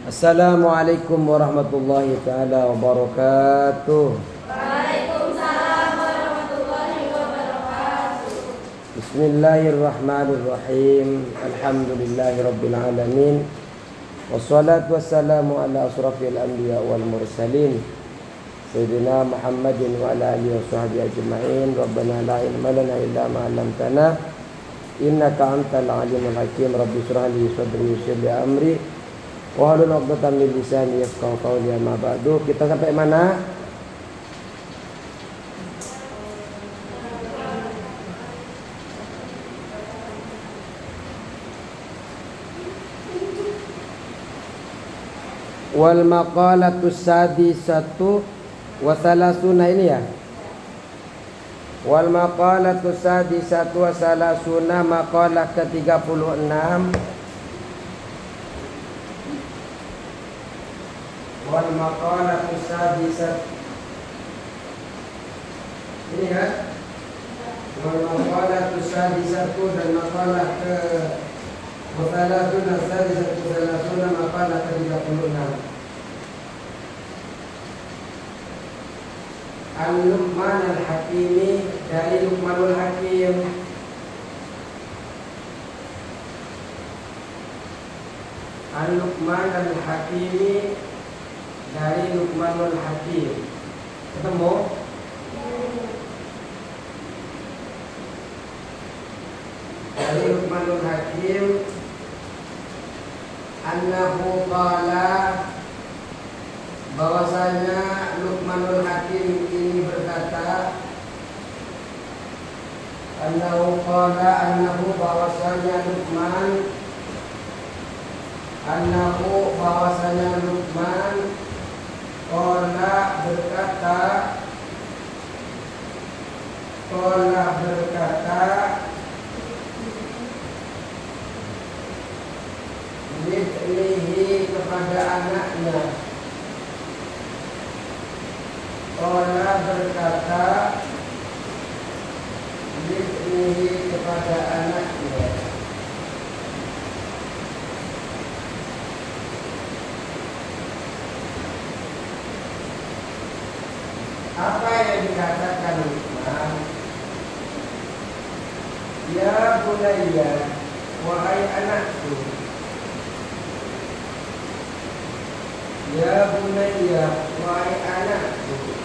Assalamualaikum warahmatullahi taala wabarakatuh. Waalaikumsalam warahmatullahi wabarakatuh. Bismillahirrahmanirrahim. Alhamdulillahirabbil alamin. Wassalatu wassalamu ala asrafil anbiya wal mursalin. Sayyidina Muhammadin wa ala alihi washabbihi ajma'in. Rabbana la ilma lana illa ma 'allamtana. Innaka antal alimul hakim. Rabbi shrah li sadri wa yassir li amri. Wahlul 'uqdatam min lisani yafqahu qawli. Amma ba'du. Kita sampai mana? Wal maqalatus sadisatu wa salasuna, ini ya. Wal maqalatus sadisatu wa salasuna, maqalah ke-36. Wal maqalatus sadisatu, ini kan? Wal maqalatus sadisatu dan maqalah ke Wasalatuna sadisatu salasuna, maqalah ke-36. Al-Luqman al-Hakimi, dari Luqmanul Hakim. Al-Luqman al-Hakimi, dari Luqmanul Hakim. Ketemu? Dari Luqmanul Hakim, annahu qala, bahwasanya Luqmanul Hakim ini berkata, annahu qala, annahu bahwasanya Luqman, annahu bahwasanya Luqman qala berkata, qala berkata, libnihi, kepada anaknya. Qala berkata, libnihi, kepada anaknya. Apa yang dikatakan Luqman? Ya bunayya, wahai anakku. Ya bunayya, wahai anakku.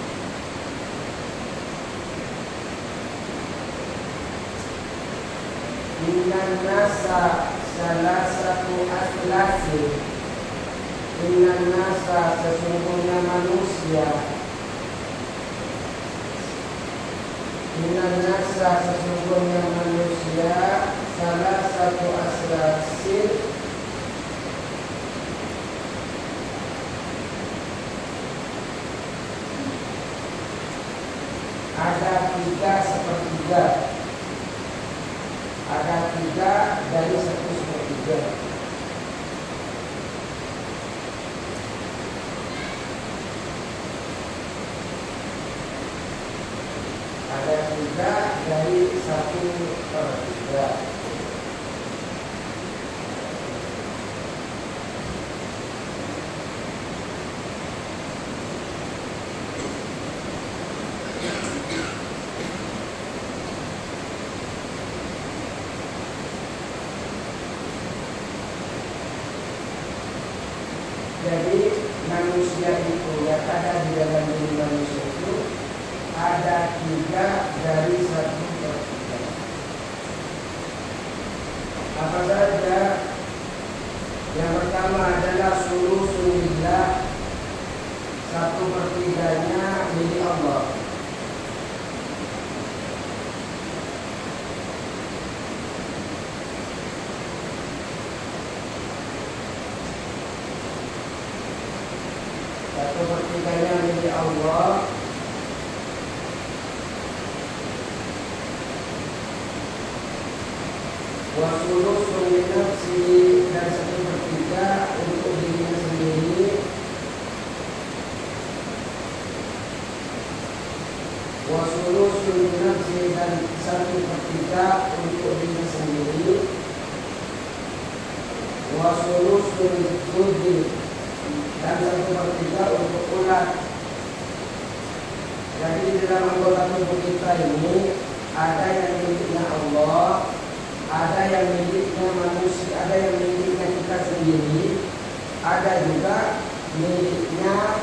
Innan nasa salasatu aslasin. Innan nasa, sesungguhnya manusia. Innan nasa, sesungguhnya manusia. Salasatu aslasin, ada 3/3. Ada 3 dari 1/3. Ada 3 dari 1/3. Jadi manusia itu, yang ada di dalam diri manusia itu ada 3 dari 1/3. Apa saja? Yang pertama adalah sulusun lillah, 1/3-nya milik Allah. Sepertiganya milik Allah. Wa sulusun li nafsihi, dan 1/3 untuk dirinya sendiri. Wa sulusun li nafsihi, dan 1/3 untuk dirinya sendiri. Wa sulusun li dan 1/3 untuk ulat. Jadi di dalam anggota tubuh kita ini ada yang miliknya Allah, ada yang miliknya manusia, ada yang miliknya kita sendiri, ada juga miliknya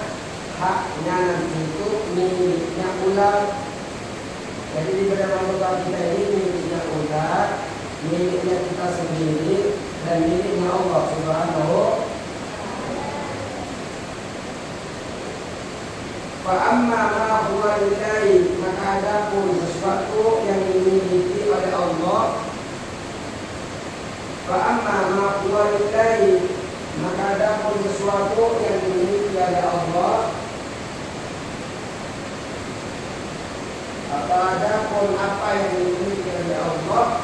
haknya nanti itu miliknya ulat. Jadi di dalam anggota kita ini miliknya ulat, miliknya kita sendiri, dan miliknya Allah Subhanahu. Fa amma ma huwa lillahi, maka adapun sesuatu yang dimiliki oleh Allah. Fa amma ma huwa lillahi, maka adapun sesuatu yang dimiliki oleh Allah. Atau adapun apa yang dimiliki oleh Allah.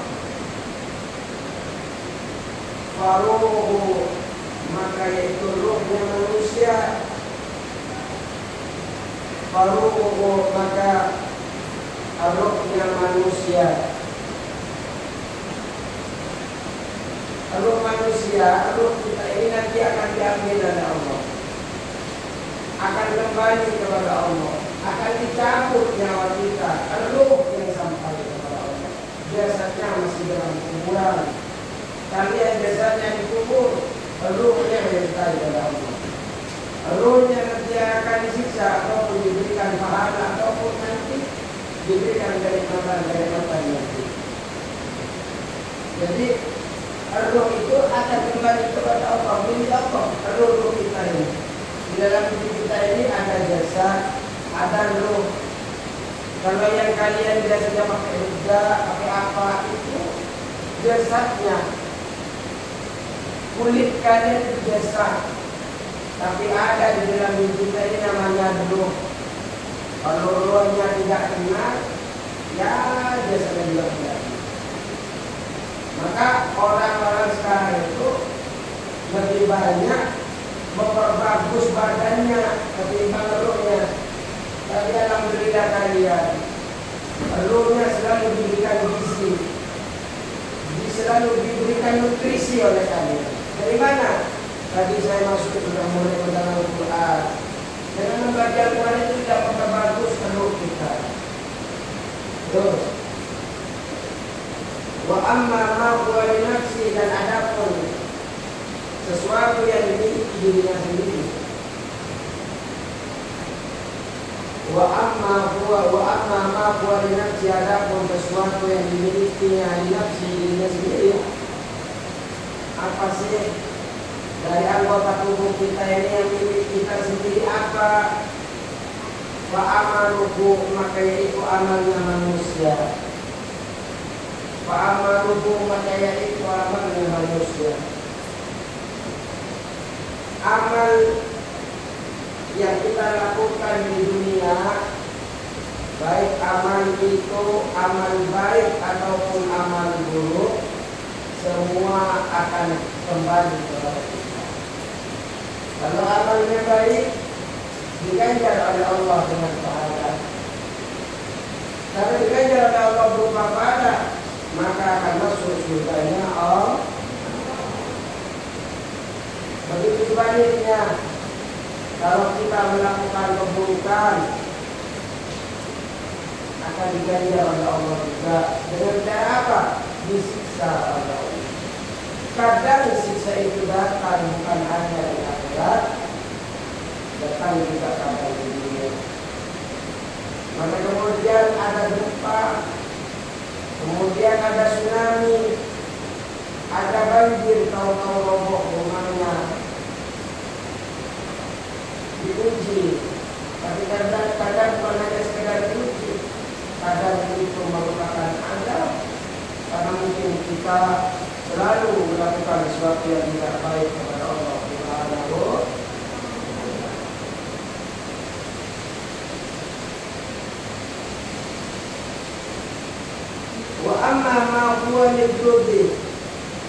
Faruhu, maka yaitu ruhnya manusia. Faruhu, maka ruhnya manusia. Ruh manusia, ruh kita ini nanti akan diambil oleh Allah, akan kembali kepada Allah, akan dicabut nyawa kita. Ruh yang sampai kepada Allah biasanya masih dalam kuburan. Kalian biasanya dikubur, ruhnya sampai kepada Allah. Ruhnya nanti akan disiksa ataupun diberikan pahala ataupun nanti diberikan kenikmatan nanti. Jadi ruh itu akan kembali kepada Allah. Milik Allah ruh kita ini. Di dalam diri kita ini ada jasad, ada ruh. Kalau yang kalian biasanya pakai rida, pakai apa itu jasadnya, kulit kalian itu jasad. Tapi ada di dalam diri kita ini namanya ruh. Kalau ruhnya tidak kena, ya jasadnya juga tidak. Maka orang-orang sekarang itu lebih banyak memperbagus badannya ketimbang ruhnya. Tapi alhamdulillah kalian, ruhnya selalu diberikan gizi, selalu diberikan nutrisi oleh kalian. Dari mana? Tadi saya masuk sudah mulai mendalam Al-Quran. Dengan membaca Al-Quran itu tidak memperbagus ruh kita. Terus, wa amma ma huwa li nafsi, dan adapun sesuatu yang dimiliki dirinya sendiri. Wa amma ma huwa li nafsi, adapun sesuatu yang dimilikinya li nafsi dirinya sendiri. Apa sih dari anggota tubuh kita ini yang milik kita sendiri? Apa? Wa amaluhu, maka yaitu amalnya manusia. Wa amaluhu, maka yaitu amalnya manusia. Amal yang kita lakukan di dunia, baik amal itu amal baik ataupun amal buruk, semua akan kembali kepada kita. Kalau amalnya baik, diganjar oleh Allah dengan pahala. Kalau diganjar oleh Allah berupa pahala, maka akan masuk surganya Allah. Begitu sebaliknya, kalau kita melakukan keburukan, akan diganjar oleh Allah juga. Dengan cara apa? Disiksa oleh Allah. Kadang siksa itu datang bukan hanya di akhirat, datang juga kadang di dunia. Maka kemudian ada gempa, kemudian ada tsunami, ada banjir, tahu-tahu roboh rumahnya, diuji. Tapi kadang bukan hanya sekedar diuji, kadang itu merupakan azab, karena mungkin kita selalu melakukan sesuatu yang tidak baik kepada Allah Subhanahu. Wa amma ma huwa lidrubi,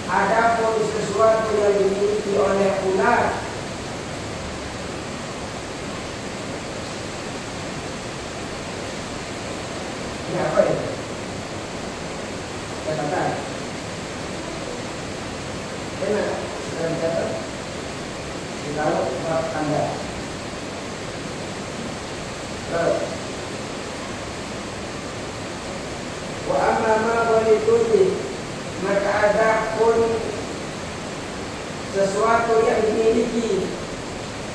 adapun sesuatu yang dimiliki oleh ular. Ini apa ya? Katakan. Enak, dalam kata Kalau bab Anda. Wa amma ma walituti, maka ada pun sesuatu yang dimiliki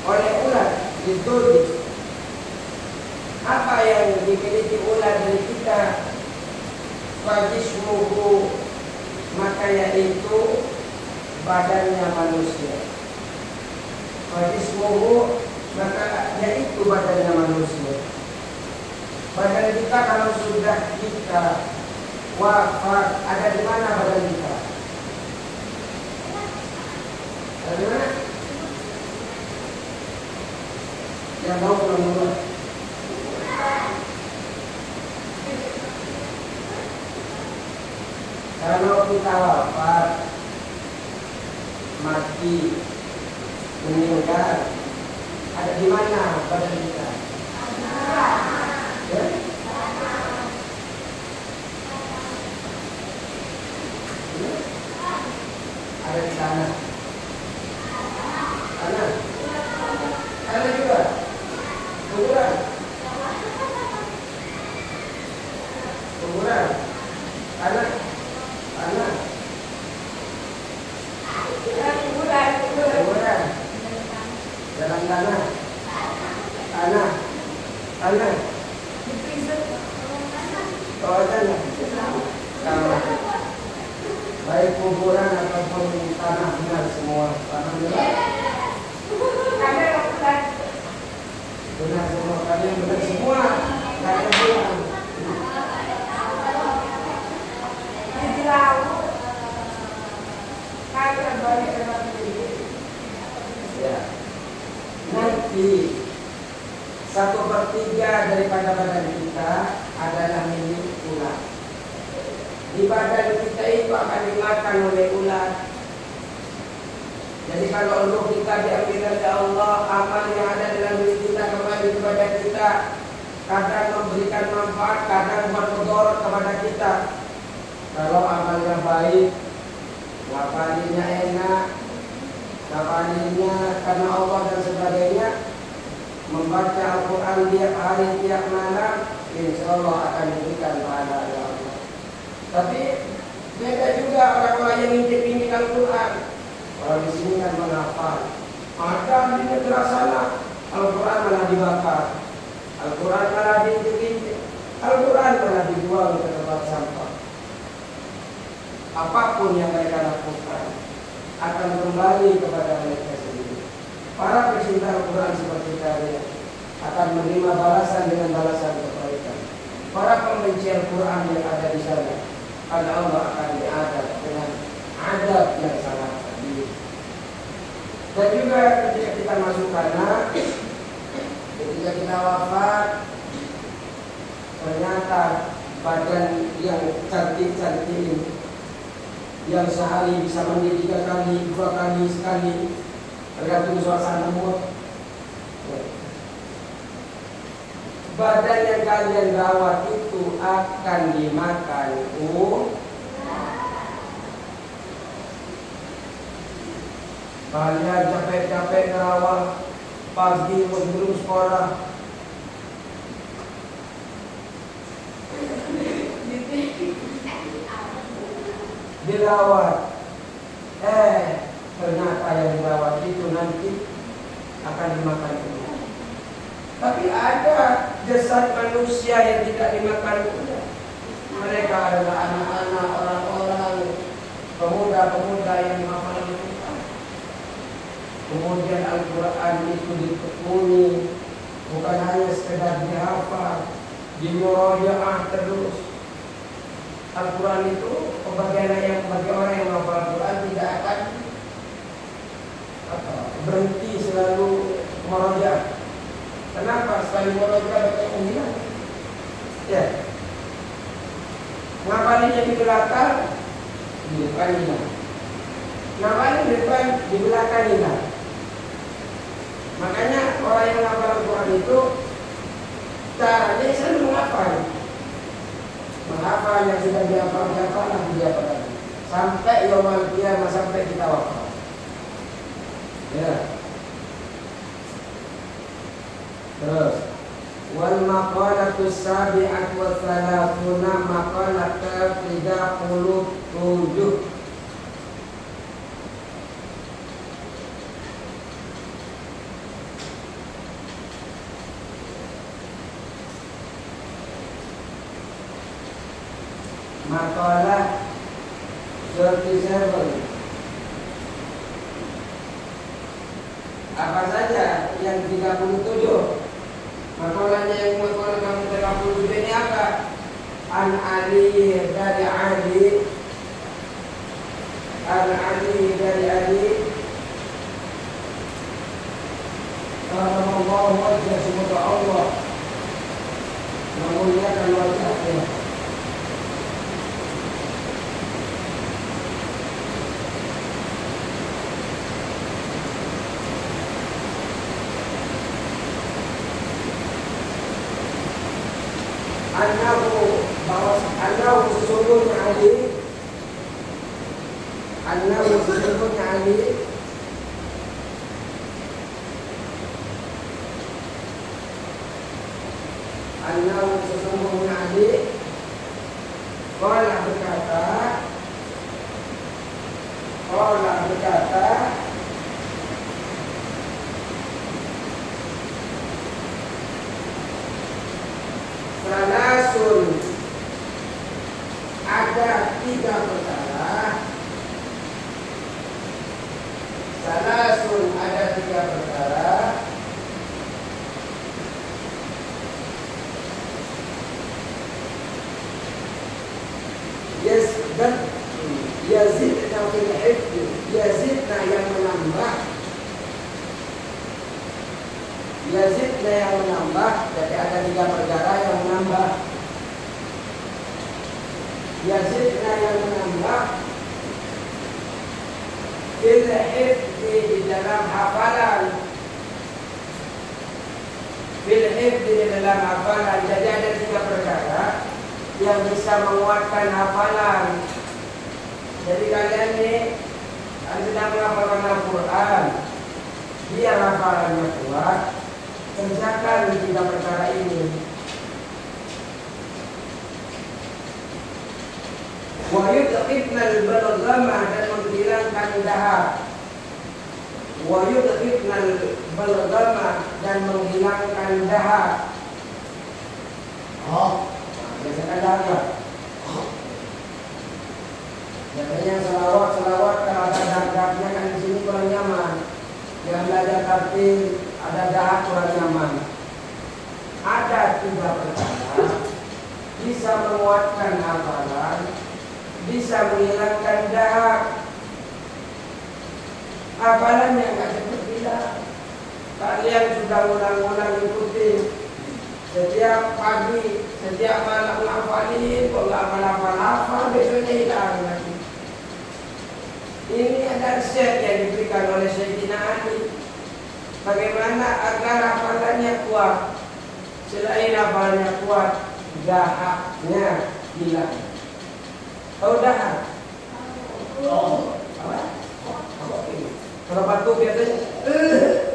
oleh ulat itu. Apa yang dimiliki ulat dari kita? Fajismuhu, maka yaitu badannya manusia. Fajismuhu, maka yaitu badannya manusia. Badan kita kalau sudah kita wafat, ada di mana badan kita? Ada di mana? Yang mau pulang. Kalau kita wafat, mati, meninggal, ada di mana badan kita? Ya? Ada di sana. Sana. Ada juga. Kuburan. Kuburan. Sana. Sana. Kuburan. Dalam tanah. Tanah. Tanah. Oh, tanah. Tanah. Baik kuburan ataupun tanah, benar semua. Alhamdulillah. Benar semua, kalian benar semua. Kalian bilang. Ya. Nanti 1/3 daripada badan kita adalah milik ulat. Di badan kita itu akan dimakan oleh ulat. Jadi kalau roh kita diambil oleh Allah, amal yang ada dalam diri kita kembali kepada kita. Kadang memberikan manfaat, kadang bermudarat kepada kita. Kalau amalnya baik, ngapalinya enak, ngapalinya karena Allah dan sebagainya, membaca Al-Quran tiap hari, tiap malam, insya Allah akan diberikan pahala oleh Allah. Tapi beda juga orang-orang yang intik-intik Al-Quran. Kalau di sini kan menghafal. Ada di negara sana Al-Quran malah dibakar, Al-Quran malah diintik-intik, Al-Quran malah dibuang ke tempat sampah. Apapun yang mereka lakukan akan kembali kepada mereka sendiri. Para pecinta Al-Quran seperti kalian akan menerima balasan dengan balasan kebaikan. Para pembenci Al-Quran yang ada di sana, Allah akan diadab dengan adab yang sangat pedih. Dan juga ketika kita masuk tanah, ketika kita wafat, ternyata badan yang cantik-cantik ini, yang sehari bisa mandi 3 kali, 2 kali, sekali, tergantung suasana mood. Badan yang kalian rawat itu akan dimakan kalian capek-capek ngerawat pagi sebelum sekolah, dirawat, ternyata yang dirawat itu nanti akan dimakan ular. Tapi ada jasad manusia yang tidak dimakan ular. Mereka adalah anak-anak, orang-orang, pemuda-pemuda yang menghafal Al-Quran. Kemudian Al-Quran itu ditekuni, bukan hanya sekedar dihafal, dimurojaah terus. Al-Quran itu bagi orang yang menghafal Al-Quran tidak akan berhenti selalu murojaah. Kenapa? Sekali murojaah baca hilang. Ya. Ngapalin di belakang, di depan hilang. Ngapalin di depan, di belakang hilang. Makanya orang yang menghafal Al-Quran itu caranya selalu menghafal. Menghafal yang sudah dihafal lagi. Sampai yaumul qiyamah, sampai kita wafat. Ya. Terus wal maqalatu sabi'atu wa thalathuna maqalatu 37. Makalah 37. Apa saja yang 37? Makalahnya yang makalah kamu 37 ini apa? An Ali dari Ali, An Ali dari Ali. Allah wajah semoga Allah memuliakan wajahnya. Annahu sesungguhnya Ali Qala berkata Salasun ada 3 perkara. Salasun ada 3 perkara. Yazidna fil hifdi, yazidna yang menambah. Yazidna yang menambah, jadi ada 3 perkara yang menambah. Yazidna yang menambah fil hifdi di dalam hafalan. Fil hifdi di dalam hafalan. Jadi ada 3 perkara yang bisa menguatkan hafalan. Jadi kalian nih sedang menghafalkan Al-Quran, biar hafalannya kuat, kerjakan 3 perkara ini. Wa yudhibna al-balghama, dan menghilangkan dahak. Wa yudhibna al-balghama, dan menghilangkan dahak. Biasanya dahak. Biasanya selawat kalau ada dahaknya kan di sini kurang nyaman. Yang belajar tartil ada dahak kurang nyaman. Ada 3 perkara bisa menguatkan hafalan, bisa menghilangkan dahak. Hafalan yang nggak cepet hilang. Kalian sudah ulang-ulang ikutin setiap pagi, setiap malam ngafalin, kok nggak hafal, besoknya hilang lagi. Ini ada resep yang diberikan oleh Sayyidina Ali. Bagaimana agar hafalannya kuat? Selain hafalannya kuat, dahaknya hilang. Tahu dahak? Apa? Kalau batuk biasanya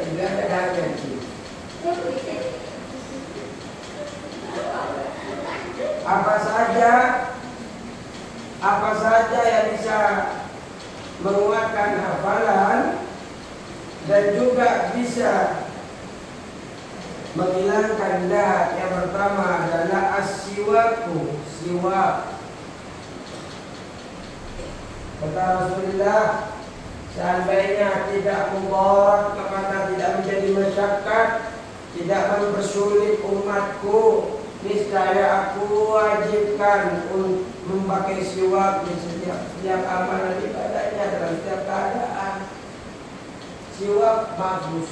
tidak ada dahaknya. Apa saja yang bisa menguatkan hafalan dan juga bisa menghilangkan dahak. Yang pertama adalah as-siwaku, siwak. Kata Rasulullah, seandainya tidak mudarat, maka tidak menjadi masyakat, tidak mempersulit umatku, niscaya aku wajibkan untuk memakai siwak di setiap amalan ibadahnya dalam setiap keadaan. Siwak bagus.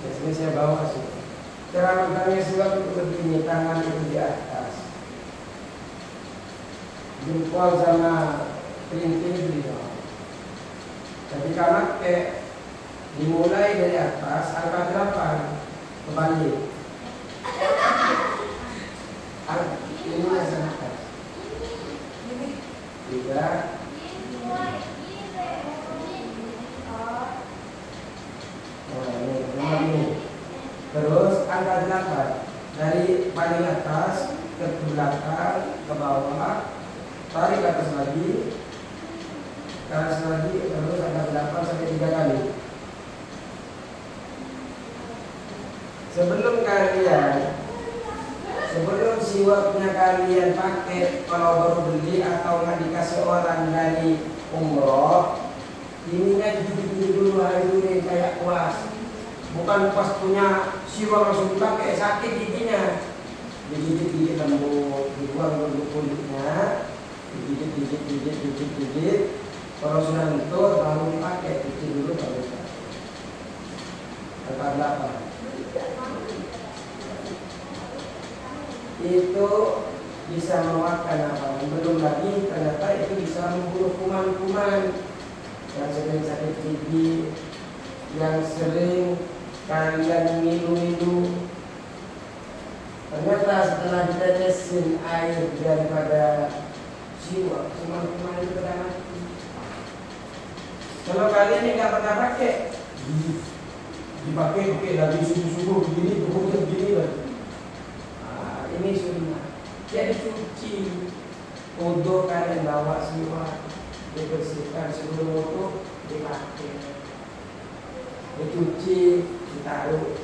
Biasanya saya bawa siwak. Cara megangnya siwak itu begini, tangan itu di atas, jempol sama pelintir di bawah. Ketika pakai dimulai dari atas, angka 8 kembali. Ini masih atas. 3. Nah, ini angka 8 dari paling atas ke belakang ke bawah, tarik ke atas lagi, terus angka 8 sampai 3 kali. Sebelum siwaknya kalian pakai kalau baru beli atau nggak dikasih orang dari umroh, ininya gigit dulu hari dulu kayak kuas. Bukan pas punya siwak langsung dipakai, sakit giginya. Digigit lembut, dibuang dulu kulitnya, digigit. Kalau sudah lentur baru dipakai, cuci dulu baru dipakai. Angka 8. Itu bisa menguatkan apa? Belum lagi ternyata itu bisa membunuh kuman-kuman yang sering sakit gigi, yang sering kalian minum. Ternyata setelah ditetesin air daripada siwak, kuman-kuman itu pada mati. Kalau kalian yang nggak pernah pakai, dipakai lagi subuh begini, tubuhnya begini lagi. Ini sunnah. Jadi cuci, wudhu kalian bawa siwak, dibersihkan sebelum wudhu, dipakai, dicuci, ditaruh.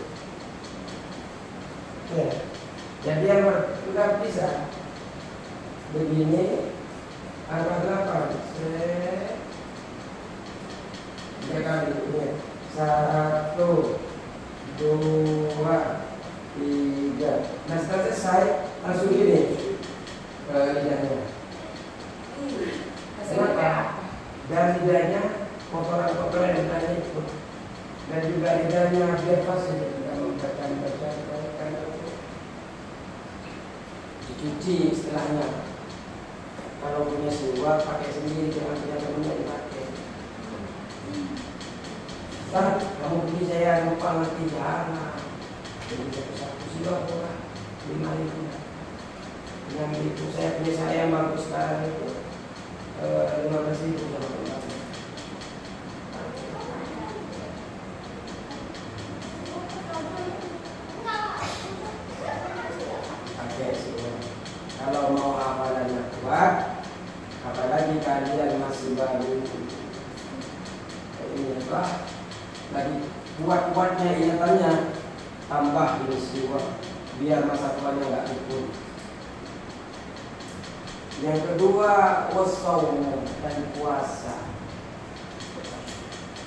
Ya. Jadi yang sudah bisa begini, angka 8, 3 kali. 1, 2, 3. Nah setelah selesai langsung gini ke lidahnya. Kenapa? Dan lidahnya kotoran-kotoran lidahnya itu, dan juga lidahnya biar pas tidak membaca. Dicuci setelahnya. Kalau punya siwak pakai sendiri, jangan punya temennya dipakai. Kamu beli saya lupa ngerti jangan. Jadi satu siwak murah 5.000. Yang itu saya punya saya yang bagus sekarang itu 15.000 sama teman. Pakai siwak. Kalau mau hafalannya kuat, apalagi kalian masih baru ini apa? Lagi kuat-kuatnya ingatannya, tambah ini siwak biar masa tuanya nggak ikut. Yang kedua, wasaumu dan puasa.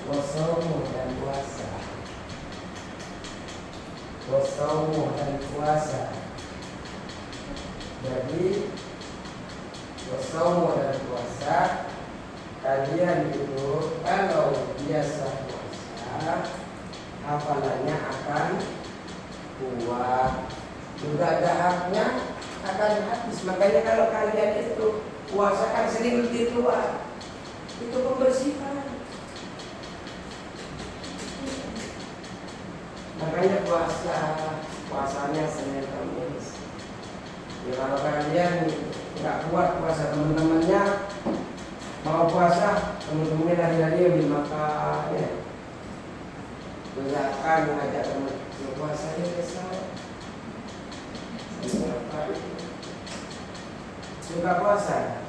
Wasaumu dan puasa. Wasaumu dan puasa. Jadi wasaumu dan puasa, kalian itu kalau biasa puasa, hafalannya akan kuat, juga dahaknya akan habis. Makanya kalau kalian itu puasa kan sering letih keluar, itu pembersihan. Makanya puasanya Senin Kamis. Ya kalau kalian nggak kuat puasa, teman-temannya mau puasa, teman-temannya hari-hari yang dimakan ya. Doakan mengajak teman puasa ya besok. Suka puasa.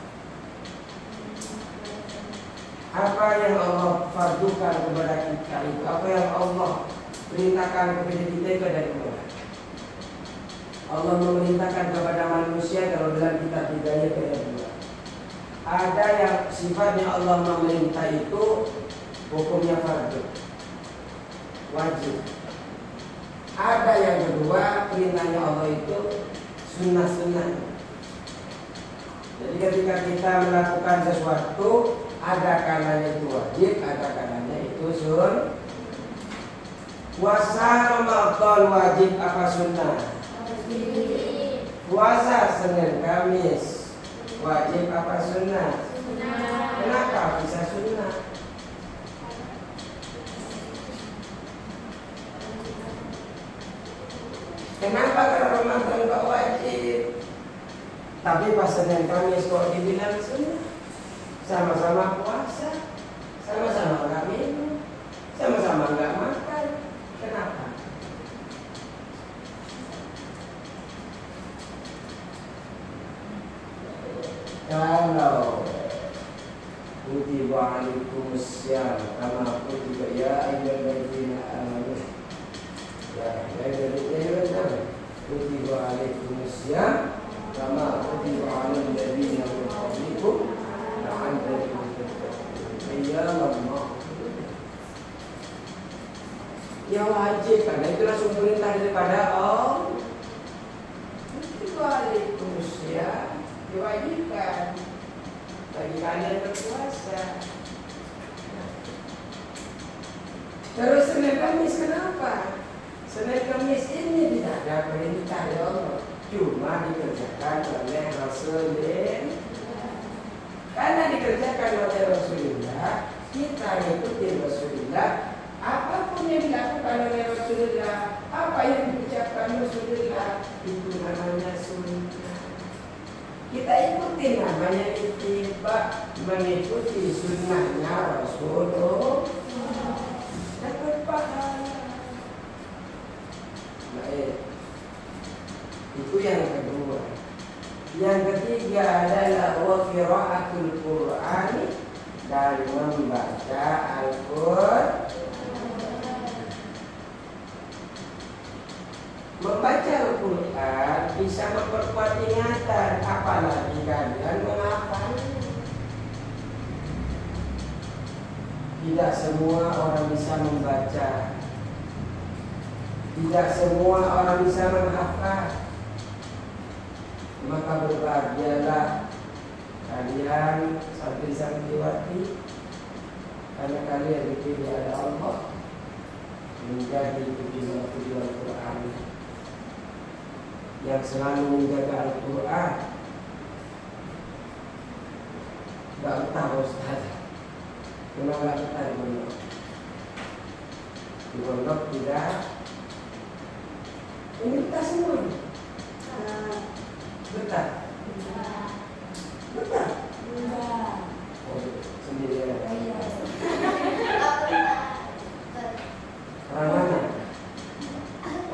Apa yang Allah fardukan kepada kita itu, apa yang Allah perintahkan kepada kita itu dari Allah. Allah memerintahkan kepada manusia kalau dalam kitab Hidayah ada 2. Ada yang sifatnya Allah memerintah itu hukumnya fardu, wajib. Ada yang kedua, perintahnya Allah itu sunnah-sunnah. Jadi ketika kita melakukan sesuatu, ada kalanya itu wajib, ada kalanya itu sun. Puasa Ramadan wajib apa sunnah? Puasa Senin Kamis wajib apa sunnah? Kenapa bisa sunnah? Kenapa kalau Ramadan gak wajib? Tapi pas Senin Kamis kok dibilang sunnah? Sama-sama puasa, sama-sama gak minum, sama-sama gak makan. Kenapa? alaikumussyam kama kutiba ya ayyuhalladzina amanu. Ya ayyuhalladzina kutiba alaikumussyam kama kutiba alal ladzina min qablikum la'allakum tattaqun. Ayyamallah. Ya wajib, karena itu langsung perintah daripada Allah. Waalaikumsalam, diwajibkan bagi kalian berpuasa. Terus Senin Kamis kenapa? Senin Kamis ini tidak ada perintah dari Allah, cuma dikerjakan oleh Rasulullah. Karena dikerjakan oleh Rasulullah, kita ikuti Rasulullah. Apapun yang dilakukan oleh Rasulullah, apa yang diucapkan Rasulullah, itu namanya sunnah. Kita ikuti, namanya ittiba, mengikuti sunnahnya Rasulullah. Dapat pahala. Baik. Itu yang kedua. Yang ketiga adalah wa qiraatul Qur'an, dan membaca Al-Qur'an. Membaca Al-Quran bisa memperkuat ingatan, apalagi kalian menghafal. Tidak semua orang bisa membaca, tidak semua orang bisa menghafal. Maka berbahagialah kalian santri-santriwati, karena kalian dipilih oleh Allah menjadi pejuang-pejuang Al-Quran yang selalu menjaga Al-Quran. Gak betah Ustaz, memang gak betah di pondok. Di pondok tidak. Ini betah semua. Betah. Betah. Oh, sendiri ya. Orang mana?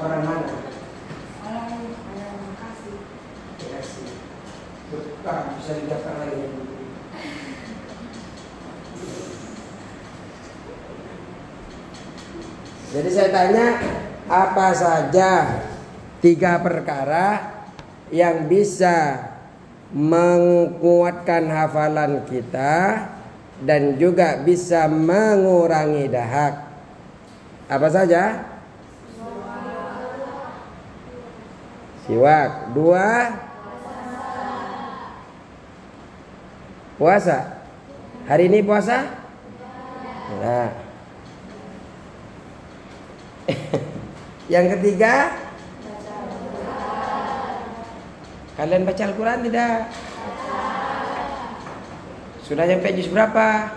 Orang mana? Orang Bekasi. Bekasi. Betah, bisa didaftar lagi. Jadi saya tanya, apa saja 3 perkara yang bisa menguatkan hafalan kita dan juga bisa mengurangi dahak? Apa saja? Siwak. 2, puasa. Hari ini puasa? Nah. Yang ketiga, kalian baca Al-Quran tidak? Sudah sampai juz berapa?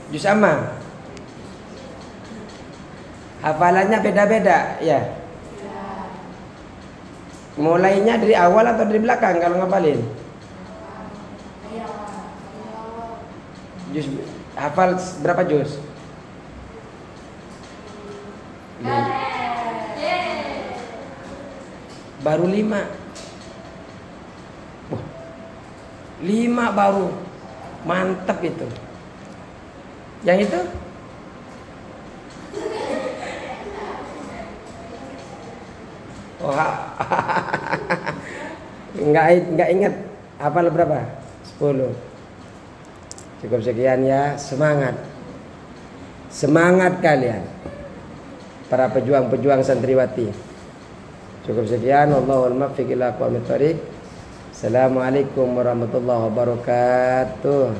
Juz amma. Hafalannya beda-beda, ya. Mulainya dari awal atau dari belakang kalau ngapalin? Juz, hafal berapa juz? Baru 5. 5 baru. Mantap itu. Yang itu? Wah. Enggak ingat hafal berapa? 10. Cukup sekian ya, semangat. Semangat kalian. Para pejuang-pejuang santriwati. Cukup sekian, wallahul muwaffiq ila aqwamit thoriq. Assalamualaikum warahmatullahi wabarakatuh.